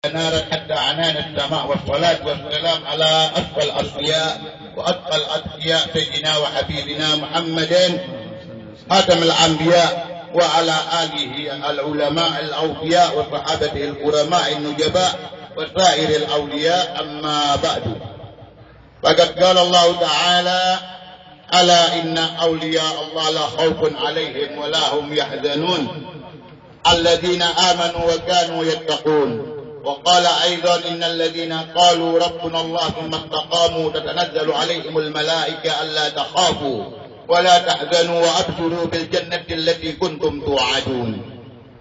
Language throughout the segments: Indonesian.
نارت حتى عنان السماء والصلاة والسلام على أفضل الأصفياء وأتقى الأتقياء سيدنا وحبيبنا محمد خاتم الأنبياء وعلى آله العلماء الأوفياء وصحابته الكرماء النجباء وسائر الأولياء أما بعد. فقد قال الله تعالى: ألا إن أولياء الله لا خوف عليهم ولا هم يحزنون الذين آمنوا وكانوا يتقون. وقال أيضا: إن الذين قالوا ربنا الله ثم استقاموا تتنزل عليهم الملائكة ألا تخافوا ولا تحزنوا وأبشروا بالجنة التي كنتم توعدون.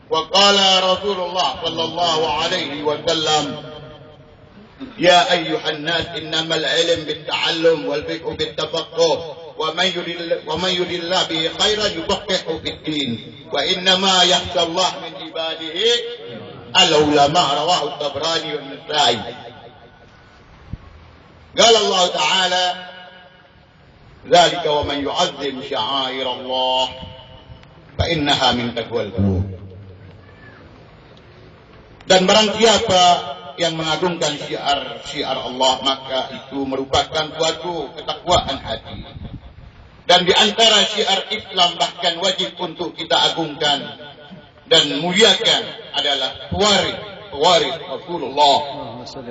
وقال رسول الله صلى الله عليه وسلم: يا أيها الناس إنما العلم بالتعلم والفقه بالتفقه ومن يرد الله به خيرا يفقهه في الدين وإنما يخشى الله من عباده العلماء. رواه الطبراني والنسائي. قال الله تعالى: ذلك ومن يعظم شعائر الله فإنها من تقوى القلوب. Dan barang siapa yang mengagungkan syiar Allah, maka itu merupakan suatu ketakwaan hati. Dan di antara syiar Islam bahkan wajib untuk kita agungkan dan muliakan adalah pewaris Rasulullah,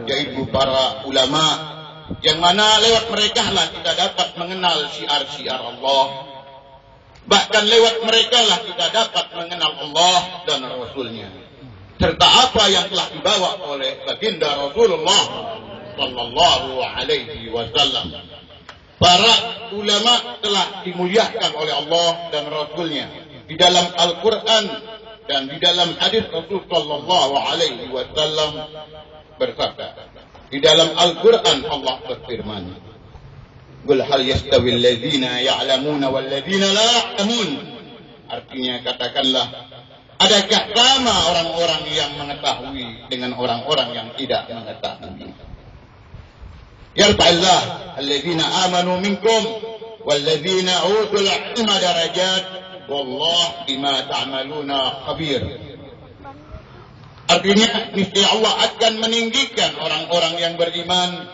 yaitu para ulama, yang mana lewat mereka lah kita dapat mengenal syiar-syiar Allah. Bahkan lewat mereka lah kita dapat mengenal Allah dan Rasulnya, serta apa yang telah dibawa oleh baginda Rasulullah sallallahu alaihi wasallam. Para ulama telah dimuliakan oleh Allah dan Rasulnya di dalam Al-Quran dan di dalam hadis Rasul sallallahu alaihi wasallam bersabda. Di dalam Al-Quran Allah berfirman: "Qul hal yastawi alladziina ya'lamuuna wal ladziina la ya'lamuun." Artinya, katakanlah, adakah sama orang-orang yang mengetahui dengan orang-orang yang tidak mengetahui? Yarfa'illah alladziina aamanu minkum wal ladziina utul 'ilma darajat wallahu bima ta'maluna khabir. Artinya, niscaya Allah akan meninggikan orang-orang yang beriman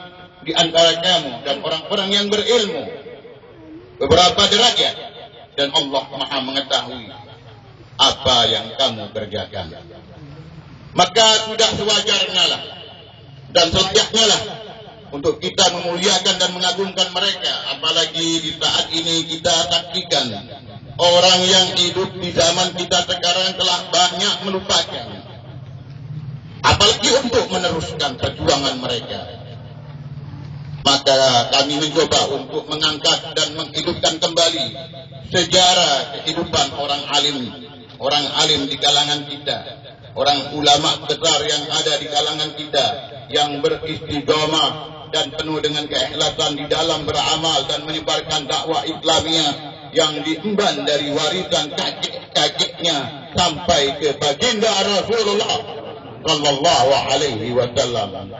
di antara kamu dan orang-orang yang berilmu beberapa derajat, dan Allah Maha mengetahui apa yang kamu kerjakan. Maka sudah sewajarnya lah dan selayaknya lah untuk kita memuliakan dan mengagungkan mereka. Apalagi di saat ini kita saksikan orang yang hidup di zaman kita sekarang telah banyak melupakan, apalagi untuk meneruskan perjuangan mereka. Maka kami mencoba untuk mengangkat dan menghidupkan kembali sejarah kehidupan orang alim di kalangan kita, orang ulama besar yang ada di kalangan kita, yang beristiqomah dan penuh dengan keikhlasan di dalam beramal dan menyebarkan dakwah Islamiyah yang diemban dari warisan kakek-kakeknya sampai ke baginda Rasulullah sallallahu alaihi wasallam.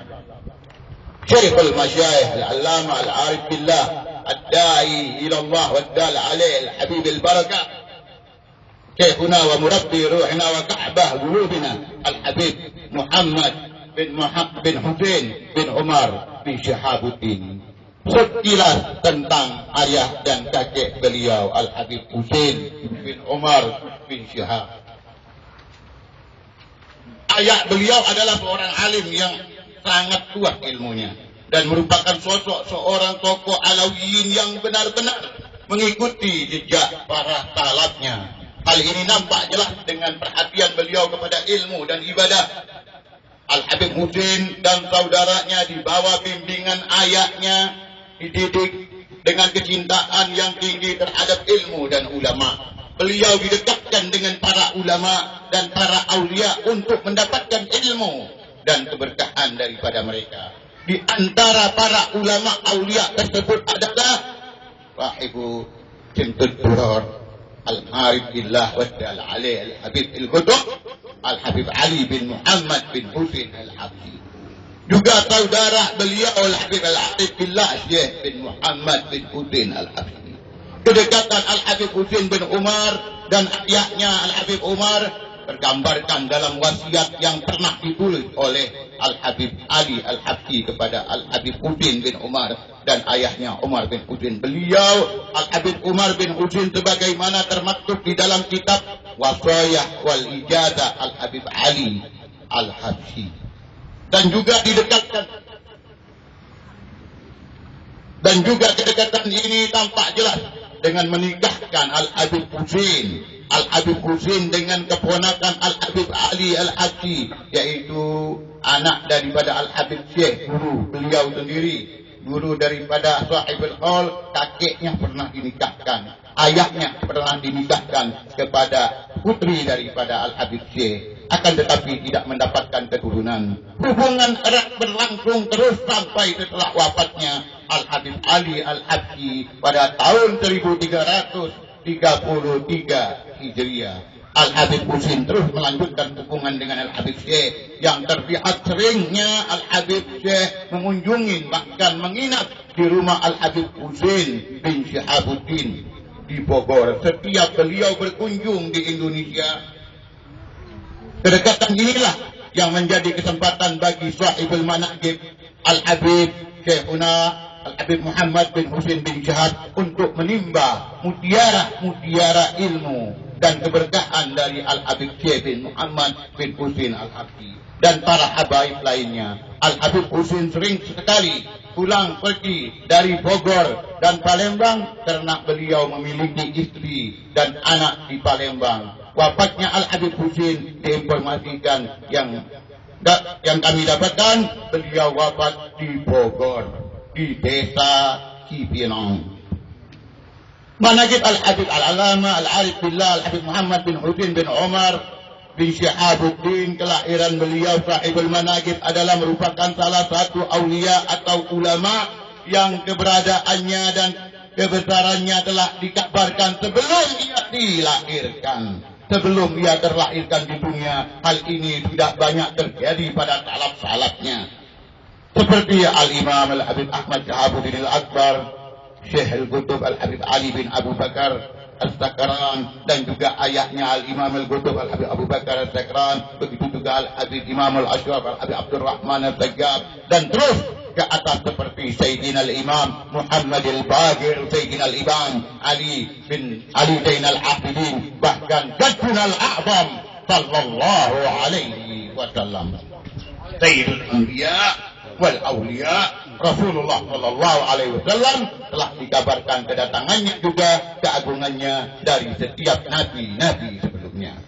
Syekhul Masyayikh Al-Allamah Al-Arif Billah Ad-Da'i ila Allah wad-dal alaih Al-Habib Al-Barakah Syekhuna wa murabbi ruhina wa ka'bah qulubina Al-Habib Muhammad bin Husain bin Umar bin Syihabuddin. Sekilas tentang ayah dan kakek beliau Al-Habib Husain bin Umar bin Syihab. Ayah beliau adalah seorang alim yang sangat kuat ilmunya dan merupakan sosok seorang tokoh Alawiyin yang benar-benar mengikuti jejak para salafnya. Hal ini nampak jelas dengan perhatian beliau kepada ilmu dan ibadah. Al-Habib Husain dan saudaranya di bawah bimbingan ayahnya dididik dengan kecintaan yang tinggi terhadap ilmu dan ulama. Beliau didekatkan dengan para ulama dan para aulia untuk mendapatkan ilmu dan keberkahan daripada mereka. Di antara para ulama aulia tersebut adalah Sahibu Simtud Duror Al-Arif Billah Waddal Alaih Al-Habib Al-Qutub Al-Habib Ali bin Muhammad bin Husain Al-Habib. Juga saudara beliau Al-Habib Al-Arif Billah Syekh bin Muhammad bin Husain Al-Habib. Kedekatan Al-Habib Husain bin Umar dan ayahnya Al-Habib Umar tergambarkan dalam wasiat yang pernah ditulis oleh Al-Habib Ali Al-Habsyi kepada Al-Habib Husin bin Umar dan ayahnya Umar bin Husin. Beliau Al-Habib Umar bin Husin sebagaimana termaktub di dalam kitab Wasayah wal Ijazah Al-Habib Ali Al-Habsyi. Dan juga didekatkan, dan juga kedekatan ini tampak jelas dengan menikahkan Al-Habib Husin. Al-Habib Husin dengan keponakan Al-Habib Ali Al-Habsyi, yaitu anak daripada Al-Habib Syekh, guru beliau sendiri, guru daripada Sahibul Hal. Kakeknya pernah dinikahkan, ayahnya pernah dinikahkan kepada putri daripada Al-Habib Syekh, akan tetapi tidak mendapatkan keturunan. Hubungan erat berlangsung terus sampai setelah wafatnya Al-Habib Ali Al-Habsyi pada tahun 1333 Hijriah. Al-Habib Husin terus melanjutkan hubungan dengan Al-Habib Syekh, yang terlihat seringnya Al-Habib Syekh mengunjungi bahkan menginap di rumah Al-Habib Husin bin Syihabuddin di Bogor setiap beliau berkunjung di Indonesia. Kedekatan inilah yang menjadi kesempatan bagi Sahibul Manaqib Al-Habib Syekhuna Al-Habib Muhammad bin Husin bin Syihab untuk menimba mutiara ilmu dan keberkahan dari Al-Habib Syekh bin Muhammad bin Husin Al-Habsyi dan para habaib lainnya. Al-Habib Husin sering sekali pulang pergi dari Bogor dan Palembang karena beliau memiliki istri dan anak di Palembang. Wafatnya Al-Habib Husin diinformasikan yang kami dapatkan, beliau wafat di Bogor, di desa Cipinang. Manaqib Al-Habib Al-Alama Al-Arif Billah Al-Habib Muhammad bin Husin bin Umar bin Syihabuddin, kelahiran beliau Sahibul Manaqib adalah merupakan salah satu aulia atau ulama yang keberadaannya dan kebesarannya telah dikabarkan sebelum ia dilahirkan. Sebelum ia terlahirkan di dunia, hal ini tidak banyak terjadi pada salaf-salafnya. Seperti Al-Imam Al-Habib Ahmad Syihabuddin Al-Akbar, Syekh Al-Qutub Al-Habib Ali bin Abu Bakar As-Sakran, dan juga ayahnya Al-Imam Al-Qutub Al-Habib Abu Bakar As-Sakran, begitu juga Al-Habib Imam Al-Ashraf Al-Habib Abdurrahman Al-Sajjab, dan terus ke atas seperti Sayyidina Al-Imam Muhammad Al-Baqir, Sayyidina Al-Imam Ali bin Ali Zainal Abidin, bahkan Jaduna Al-A'zam sallallahu alaihi wasallam, Sayyidul Anbiya wal Awliya Rasulullah sallallahu alaihi wasallam, telah dikabarkan kedatangannya juga keagungannya dari setiap nabi-nabi sebelumnya.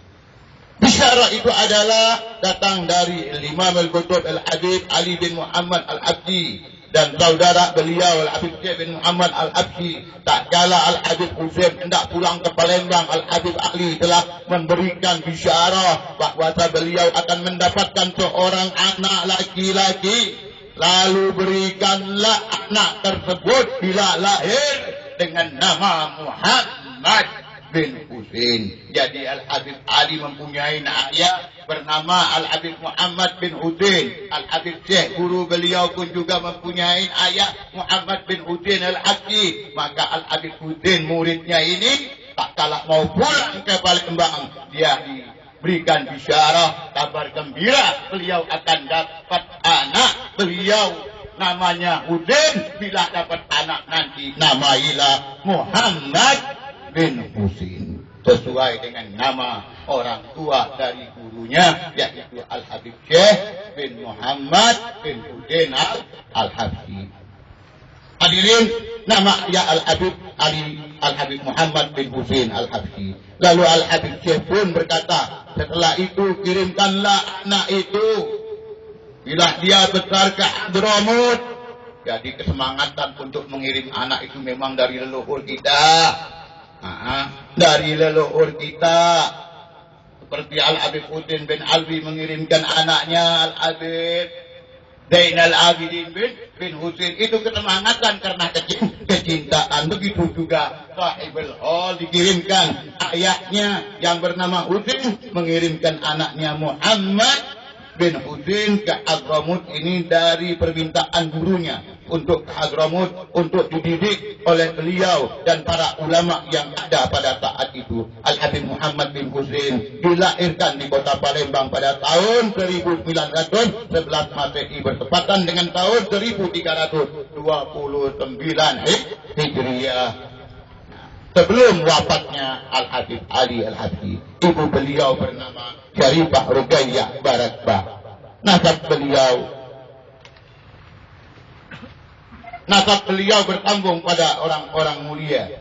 Bisyarah itu adalah datang dari Imam Al-Qutub Al-Habib Ali bin Muhammad Al-Habsyi dan saudara beliau Al-Habib Syekh bin Muhammad Al-Habsyi. Tak kala Al-Habib Husin hendak pulang ke Palembang, Al-Habib Ali telah memberikan bisyarah bahawa beliau akan mendapatkan seorang anak laki-laki. Lalu berikanlah anak tersebut bila lahir dengan nama Muhammad bin Husin. Jadi Al-Habib Ali mempunyai ayah bernama Al-Habib Muhammad bin Husin. Al-Habib Syekh guru beliau pun juga mempunyai ayah Muhammad bin Husin Al-Habsyi. Maka Al-Habib Husin muridnya ini tak kalah mau pulang ke Palembang, dia diberikan bisyarah kabar gembira beliau akan dapat anak. Beliau namanya Husin, bila dapat anak nanti namailah Muhammad bin Husin, sesuai dengan nama orang tua dari gurunya, yaitu Al-Habib Syekh bin Muhammad bin Husin Al-Habsyi. Hadirin, nama ya Al-Habib Ali Al-Habib Muhammad bin Husin Al-Habsyi. Lalu Al-Habib Syekh pun berkata, setelah itu kirimkanlah anak itu bila dia besar ke Hadramut. Jadi kesemangatan untuk mengirim anak itu memang dari leluhur kita. Dari leluhur kita. Seperti Al-Habib Husin bin Alwi mengirimkan anaknya Al-Habib Zainal Abidin bin Husin. Itu kesemangatan karena kecintaan. Begitu juga Sahibul Hal dikirimkan ayahnya yang bernama Husin mengirimkan anaknya Muhammad bin Husin ke Hadramut ini dari permintaan gurunya. untuk Hadramut, untuk dididik oleh beliau dan para ulama yang ada pada saat itu. Al-Habib Muhammad bin Husain dilahirkan di kota Palembang pada tahun 1911 Masehi bertepatan dengan tahun 1329 Hijriah. Sebelum wafatnya Al-Habib Ali Al-Habsyi, ibu beliau bernama Syarifah Ruqayyah Barakbah. Nasab beliau bersambung pada orang-orang mulia.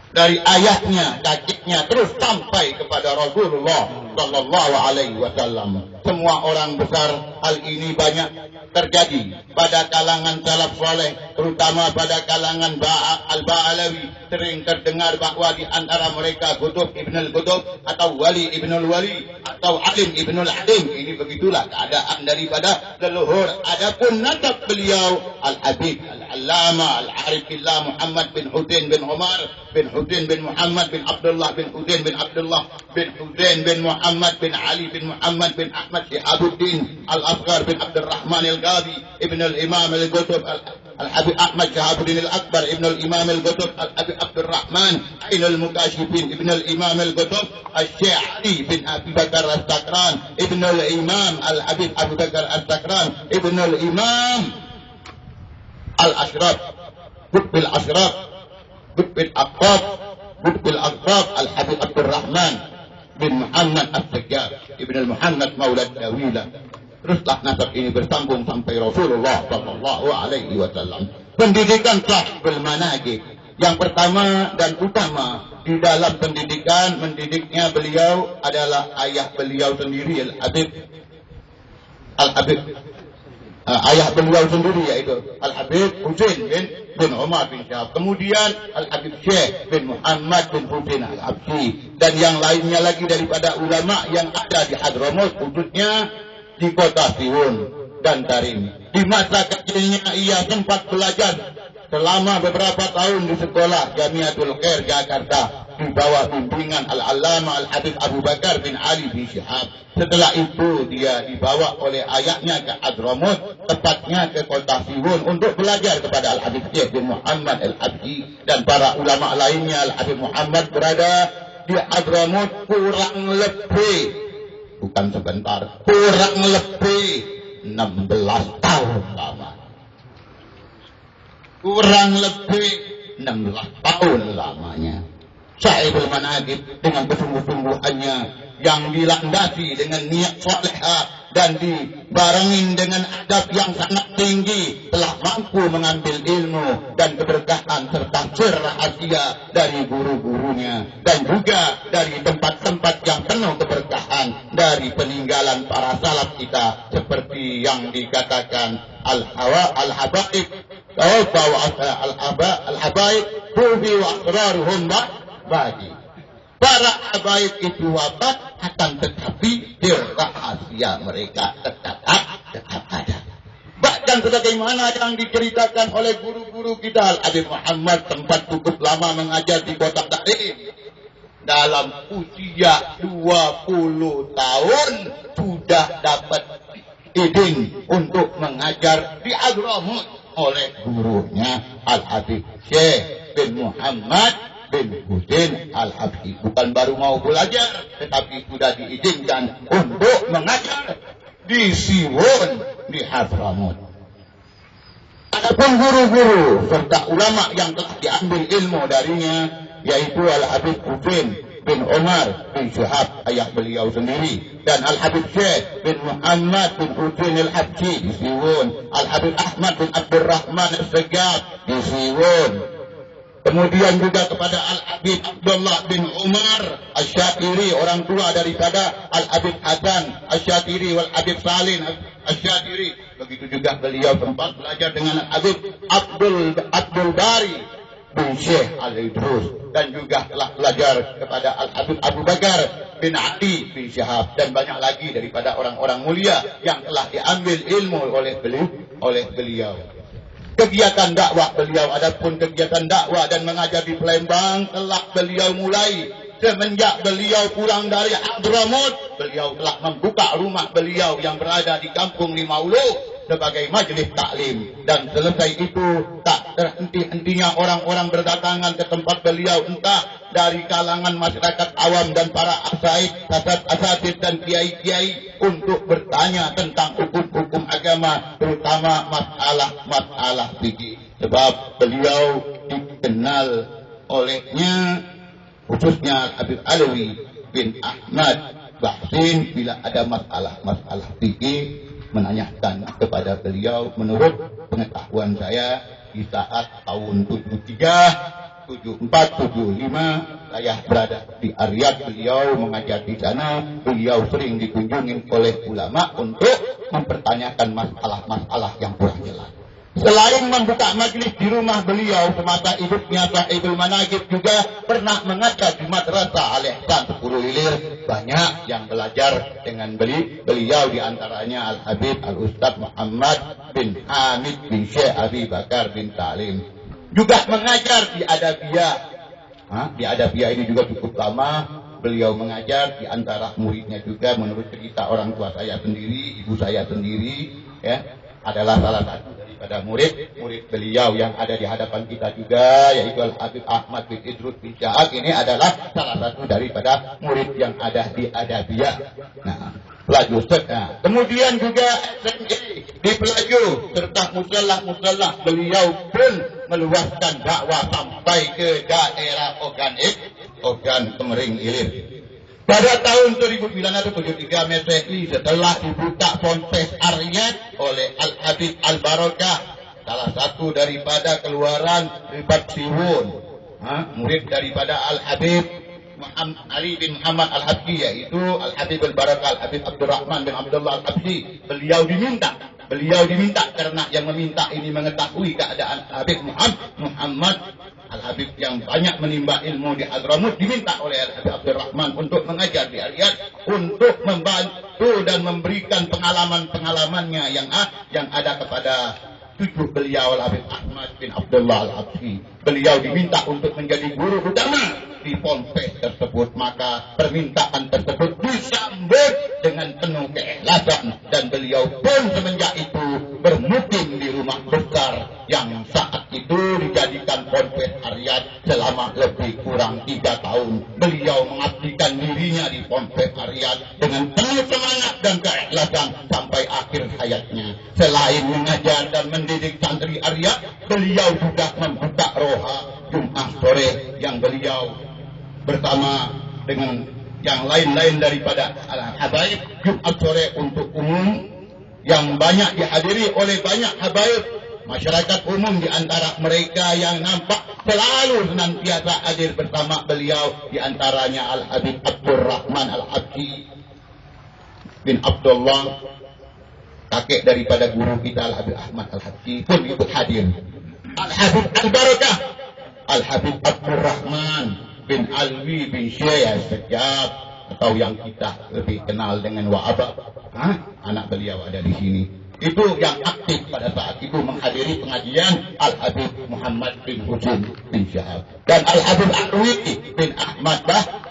Dari ayahnya, kakeknya, terus sampai kepada Rasulullah Sallallahu Alaihi Wasallam. Semua orang besar hal ini banyak terjadi pada kalangan salaf saleh, terutama pada kalangan Al-Ba'alawi. Sering terdengar bahwa di antara mereka Qutb Ibn al-Qutb atau Wali Ibn al-Wali atau Alim Ibn al-Alim. Ini begitulah keadaan daripada leluhur. Adapun nasab beliau Al-Habib Al-Allama Al-Arif Billah Muhammad bin Husain bin Umar bin Husain bin Muhammad bin Abdullah bin Husain bin Abdullah bin Husain bin Muhammad bin Ali bin Muhammad bin Ahmad Syihabuddin Al-Asghar bin Abdurrahman Al-Ghadi Ibn al-Imam Al-Qutb Al-Habib Ahmad Syihabuddin Al-Akbar Ibn al-Imam Al-Qutb Al-Habib Abdurrahman Ain al-Mukashifin Ibn al-Imam Al-Qutb Al-Syekh Ali bin Abi Bakar Al-Sakran Ibn al-Imam Al-Habib Abu Bakar Al-Sakran Ibn al-Imam Al-Ashraf Qutbil Ashraf Qutbil Aqtab Qutbil Aqtab Al-Habib Abdurrahman bin Muhammad As-Sajjad Ibn al-Muhammad Maulad Dawilah. Teruslah nasab ini bersambung sampai Rasulullah Sallallahu Alaihi Wasallam. Pendidikan sahibul manaqib yang pertama dan utama di dalam pendidikan, mendidiknya beliau adalah ayah beliau sendiri Al-Habib ayah beliau sendiri yaitu Al-Habib Husain bin Umar bin Syahab. Kemudian Al-Habib Syekh bin Muhammad bin Husain Al-Habsyi dan yang lainnya lagi daripada ulama yang ada di Hadramut, khususnya di kota Siwon dan Tarim. Di masa kecilnya ia sempat belajar selama beberapa tahun di sekolah Jamiatul Khair Jakarta di bawah bimbingan Al-Allama Al-Habib Abu Bakar bin Ali bin Syihab. Setelah itu dia dibawa oleh ayahnya ke Hadramut, tepatnya ke kota Siwon untuk belajar kepada Al-Habib Syekh bin Muhammad Al-Habsyi dan para ulama lainnya. Al-Habib Muhammad berada di Hadramut kurang lebih bukan sebentar, kurang lebih 16 tahun lama. Kurang lebih 16 tahun lamanya. Sahibul manaqib dengan kesungguh-sungguhannya yang dilandasi dengan niat salehah dan dibarengin dengan adab yang sangat tinggi, telah mampu mengambil ilmu dan keberkahan serta rahasia dari guru-gurunya dan juga dari tempat-tempat yang penuh keberkahan dari peninggalan para salaf kita, seperti yang dikatakan al-habaib al-habaib tubi wa asraruhum bagi. Para habaib itu wafat, akan tetapi rahasia mereka tetap ada. Bahkan sebagaimana yang diceritakan oleh guru-guru kita, Al-Habib Muhammad sempat cukup lama mengajar di kota Tarim. Dalam usia 20 tahun sudah dapat izin untuk mengajar di Hadramut oleh gurunya Al-Habib Syekh bin Muhammad bin Husain Al-Habsyi. Bukan baru mau belajar, tetapi sudah diizinkan untuk mengajar di Siwon di Hadramut. Adapun guru-guru serta ulama yang telah diambil ilmu darinya, yaitu Al-Habib Husain bin Umar bin Syihab, ayah beliau sendiri, dan Al-Habib Syekh bin Muhammad bin Husain Al-Habsyi di Siwon, Al-Habib Ahmad bin Abdurrahman As-Sajjad di Siwon. Kemudian juga kepada Al-Habib Abdullah bin Umar Asy-Syatiri, orang tua daripada Al-Habib Hasan Asy-Syatiri wal Habib Salim Asy-Syatiri. Begitu juga beliau sempat belajar dengan Al-Habib Abdul Bari bin Syekh Al-Idrus, dan juga telah belajar kepada Al-Habib Abu Bakar bin Ali bin Syihab, dan banyak lagi daripada orang-orang mulia yang telah diambil ilmu oleh beliau. Kegiatan dakwah beliau, adapun kegiatan dakwah dan mengajar di Palembang telah beliau mulai semenjak beliau pulang dari Hadramut. Beliau telah membuka rumah beliau yang berada di Kampung Limaulu sebagai majelis taklim. Dan selesai itu tak terhenti-hentinya orang-orang berdatangan ke tempat beliau, entah dari kalangan masyarakat awam dan para asatid dan kiai-kiai, untuk bertanya tentang hukum-hukum agama, terutama masalah-masalah fikih. Sebab beliau dikenal olehnya, khususnya Habib Alwi bin Ahmad Bahsin, bila ada masalah fikih menanyakan kepada beliau. Menurut pengetahuan saya, di saat tahun 73, 74, 75 saya berada di Riyadh, beliau mengajar di sana. Beliau sering dikunjungi oleh ulama untuk mempertanyakan masalah-masalah yang kurang jelas. Selain membuka majelis di rumah beliau, semasa hidupnya Sahibul Manaqib juga pernah mengajar di Madrasah Al-Ihsan 10 Ilir. Banyak yang belajar dengan beliau, di antaranya Al-Habib Al-Ustaz Muhammad bin Hamid bin Syekh Abi Bakar bin Salim. Juga mengajar di Adabiyah. Di Adabiyah ini juga cukup lama beliau mengajar. Di antara muridnya juga, menurut cerita orang tua saya sendiri, ibu saya sendiri, ya, adalah salah satu pada murid beliau yang ada di hadapan kita juga, yaitu Al-Habib Ahmad bin Idrus bin Syahab. Ini adalah salah satu daripada murid yang ada di Adabiyah. Nah, Pelaju. Nah, kemudian juga di Pelaju serta musallah beliau pun meluaskan dakwah sampai ke daerah Ogan Kemering Ilir. Pada tahun 1973 Masehi, setelah dibuka Ponpes Riyadh oleh Al-Habib Al-Barakah, salah satu daripada keluaran Ribat Siwun, murid daripada Al-Habib Ali bin Muhammad Al-Habsyi, yaitu Al-Habib Al-Barakah Al-Habib Abdurrahman bin Abdullah Al-Habsyi. Beliau diminta karena yang meminta ini mengetahui keadaan Habib Muhammad Al-Habib yang banyak menimba ilmu di Hadramut, diminta oleh Al-Habib Abdurrahman untuk mengajar di Riyadh, untuk membantu dan memberikan pengalaman-pengalamannya yang ada kepada cucu beliau Al-Habib Ahmad bin Abdullah Al-Habsyi. Beliau diminta untuk menjadi guru utama di Ponpes tersebut. Maka permintaan tersebut disambut dengan penuh keikhlasan, dan beliau pun semenjak itu bermukim di rumah besar yang saat itu dijadikan Ponpes Riyadh selama lebih kurang 3 tahun. Beliau mengabdikan dirinya di Ponpes Riyadh dengan penuh semangat dan keikhlasan sampai akhir hayatnya. Selain mengajar dan mendidik santri Riyadh, beliau juga membuka roha Jumat sore yang beliau bersama dengan yang lain-lain daripada al-habaib, Jumat sore untuk umum yang banyak dihadiri oleh banyak habaib masyarakat umum. Di antara mereka yang nampak selalu senantiasa hadir bersama beliau, di antaranya Al-Habib Abdurrahman Al-Habsyi bin Abdullah, kakek daripada guru kita Al-Habib Ahmad Al-Habsyi, pun ikut hadir. Al-Habib Al-Barakah Al-Habib Abdurrahman bin Alwi bin Syekh Sejab, atau yang kita lebih kenal dengan Wa'abah, anak beliau ada di sini. Itu yang aktif pada saat itu menghadiri pengajian Al-Habib Muhammad bin Husain bin Syahab dan Al-Habib Alwi bin Ahmad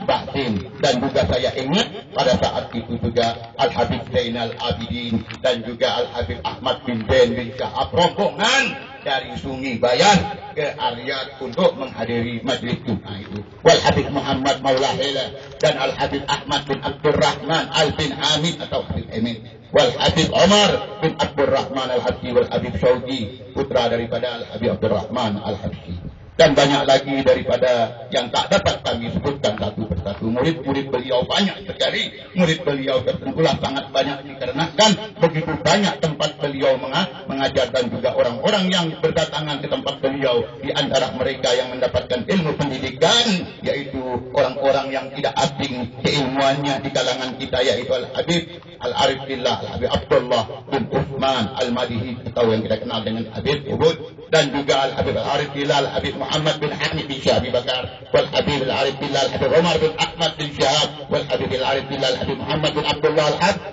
Bahsin. Dan juga saya ingat pada saat itu juga Al-Habib Zainal Abidin dan juga Al-Habib Ahmad bin Zain bin Syahab, rombongan dari Sungai Bayan ke Riyadh untuk menghadiri majlis Jumat itu. Wal Habib Muhammad Maula Hela dan Al-Habib Ahmad bin Abdurrahman Al-bin Hamid atau Habib Amin, wal Habib Omar bin Abdurrahman Al-Habsyi, wal Habib Syauqi, putra daripada Al-Habib Abdurrahman Al-Habsyi. Dan banyak lagi daripada yang tak dapat kami sebutkan satu persatu. Murid-murid beliau banyak sekali. Murid beliau tertentulah sangat banyak dikarenakan begitu banyak tempat beliau mengajar, dan juga orang-orang yang berdatangan ke tempat beliau. Di antara mereka yang mendapatkan ilmu pendidikan, yaitu orang-orang yang tidak asing keilmuannya di kalangan kita, yaitu Al-Habib Al-Arif Billah Al-Habib Abdullah bin Uthman Al-Madihi, atau yang kita kenal dengan Habib Ubud, dan juga Al-Habib Al-Arif Billah Al-Habib Muhammad bin Hamid bin Syahab Bakar, wal Habib Al-Arif Billah Al-Habib Umar bin Ahmad bin Syahab, wal Habib Al-Arif Billah Al-Habib Muhammad bin Abdullah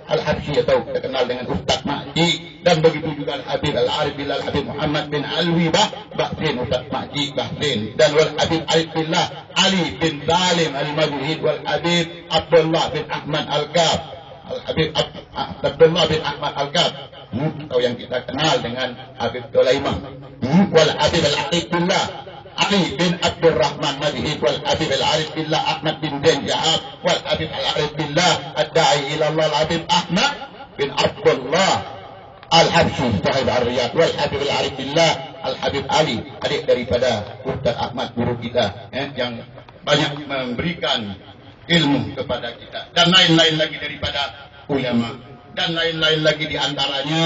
Al-Habsyi, atau kita kenal dengan Ustaz Makji. Dan begitu juga Al-Habib Al-Arif Billah Al-Habib Muhammad bin Alwi Bahsin, Ustaz Makji Bahsin, dan wal Habib Arif Billah Ali bin Salim Al-Majhid, wal Habib Abdullah bin Ahmad Al-Kaf, Al-Habib Abdullah bin Ahmad Al-Kaf, atau yang kita kenal dengan Habib Dolaimah, wal Habib al-Aqib billah Ali bin Abdul Rahman Madhib, wal Habib al-Arif billah Ahmad bin Jahab, wal Habib al-Arif billah ad-da'i ila Allah al-Habib Ahmad bin Abdullah al-Habsyi sahib ar-Riyad, wal Habib al-Arif billah al-Habib Ali, adik daripada Ustaz Ahmad guru kita yang banyak memberikan ilmu kepada kita, dan lain-lain lagi daripada ulama, dan lain-lain lagi diantaranya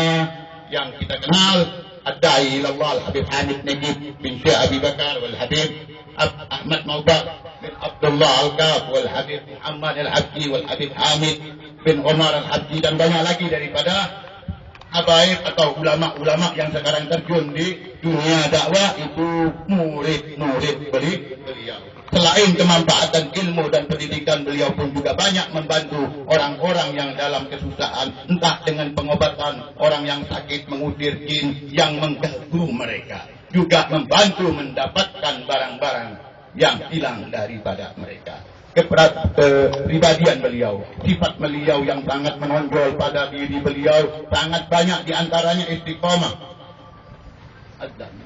yang kita kenal ad-da'i ila Allah al-Habib Hamid Najib bin Syekh Abi Bakar, wal Habib Ahmad Maubak bin Abdullah Al-Kaf, wal Habib Muhammad Al-Habsyi, wal Habib Hamid bin Umar Al-Habsyi, dan banyak lagi daripada habaib atau ulama-ulama yang sekarang terjun di dunia dakwah, itu murid-murid beliau. Selain kemanfaatan ilmu dan pendidikan, beliau pun juga banyak membantu orang-orang yang dalam kesusahan, entah dengan pengobatan orang yang sakit, mengusir jin yang mengganggu mereka, juga membantu mendapatkan barang-barang yang hilang daripada mereka. Kepribadian beliau, sifat beliau yang sangat menonjol pada diri beliau, sangat banyak diantaranya istiqomah. Adzan.